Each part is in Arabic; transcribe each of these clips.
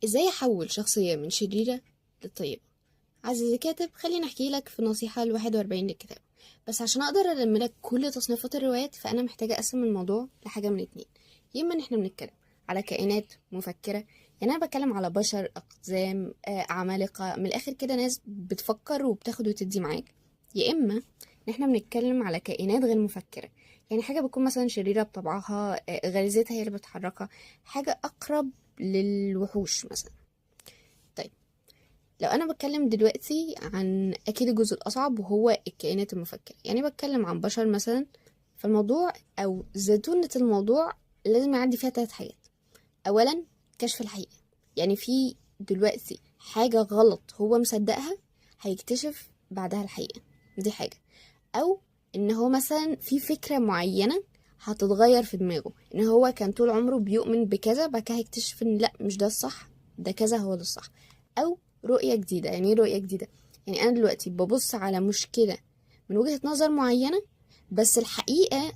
ازاي احول شخصية من شريرة للطيبة؟ عزيزي الكاتب، خليني احكي لك في النصيحة 41 للكتاب. بس عشان اقدر الم لك كل تصنيفات الروايات فانا محتاجة اقسم الموضوع لحاجة من اتنين. يا اما ان احنا بنتكلم على كائنات مفكرة، يعني انا بتكلم على بشر اقزام عمالقة، من الاخر كده ناس بتفكر وبتاخد وتدي معاك. يا اما ان احنا بنتكلم على كائنات غير مفكرة، يعني حاجة بتكون مثلا شريرة بطبعها، غريزتها هي اللي بتحركها، حاجة اقرب للوحوش مثلا. طيب، لو انا بتكلم دلوقتي عن اكيد الجزء الاصعب وهو الكائنات المفكرة، يعني بتكلم عن بشر مثلا، فالموضوع او زتونة الموضوع لازم يعدي فيها 3 حاجات. اولا، كشف الحقيقة، يعني في دلوقتي حاجة غلط هو مصدقها، هيكتشف بعدها الحقيقة، دي حاجة. او ان هو مثلا في فكرة معينة هتتغير في دماغه، ان هو كان طول عمره بيؤمن بكذا، بعد كده هيكتشف ان لا، مش ده الصح، ده كذا هو ده الصح. او رؤية جديدة. يعني ايه رؤية جديدة؟ يعني انا دلوقتي ببص على مشكلة من وجهة نظر معينة، بس الحقيقة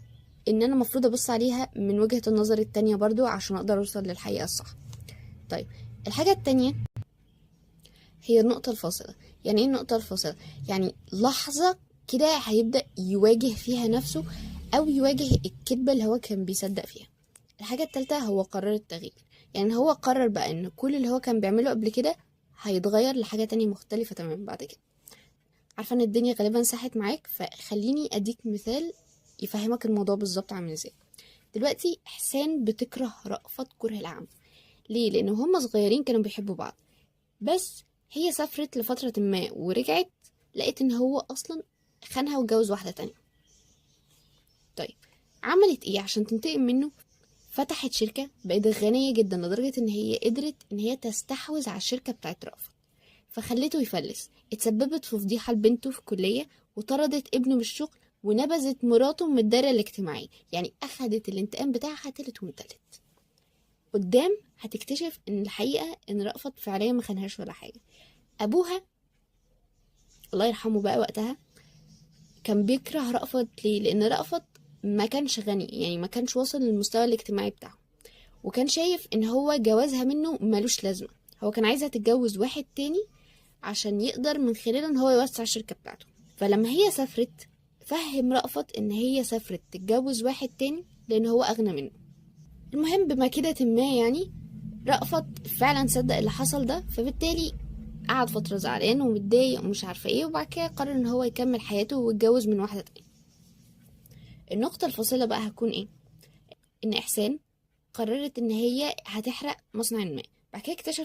ان انا المفروض ابص عليها من وجهة النظر التانية برضو عشان اقدر اوصل للحقيقة الصح. طيب، الحاجة التانية هي النقطة الفاصلة. يعني ايه النقطة الفاصلة؟ يعني لحظة كده هيبدأ يواجه فيها نفسه، أو يواجه الكذبة اللي هو كان بيصدق فيها. الحاجة التالتة هو قرر التغيير، يعني هو قرر بقى ان كل اللي هو كان بيعمله قبل كده هيتغير لحاجة تانية مختلفة تماما بعد كده. عارفة ان الدنيا غالبا ساحت معاك، فخليني اديك مثال يفهمك الموضوع بالظبط عامل ازاي. دلوقتي احسان بتكره رأفت كره العام. ليه؟ لان هما صغيرين كانوا بيحبوا بعض، بس هي سافرت لفترة ما ورجعت لقيت ان هو اصلا خانها واتجوز واحدة تانية. طيب، عملت ايه عشان تنتقم منه؟ فتحت شركة، بقت غنية جدا لدرجة ان هي قدرت ان هي تستحوذ على الشركة بتاعت رأفت، فخلته يفلس. اتسببت في فضيحة لبنته في الكلية، وطردت ابنه من الشغل، ونبذت مراته من الدائرة الاجتماعية. يعني اخدت الانتقام بتاعها تالت ومتلت. قدام هتكتشف ان الحقيقة ان رأفت فعليا ما خانهاش ولا حاجة. ابوها الله يرحمه بقى وقتها كان بيكره رأفت. ليه؟ لان رأفت ما كانش غني، يعني ما كانش واصل للمستوى الاجتماعي بتاعه، وكان شايف ان هو جوازها منه ملوش لازمة. هو كان عايزها تتجوز واحد تاني عشان يقدر من خلاله ان هو يوسع الشركة بتاعته. فلما هي سافرت، فهم رأفت ان هي سافرت تتجوز واحد تاني لان هو اغنى منه. المهم بما كده ما يعني رأفت فعلا صدق اللي حصل ده، فبالتالي قعد فترة زعلان ومتضايق ومش عارفة ايه، وبعد كده قرر ان هو يكمل حياته ويتجوز من واحدة تانية. النقطة الفاصلة بقى هتكون ايه؟ ان احسان قررت ان هي هتحرق مصنع ما. بعد كده اكتشفت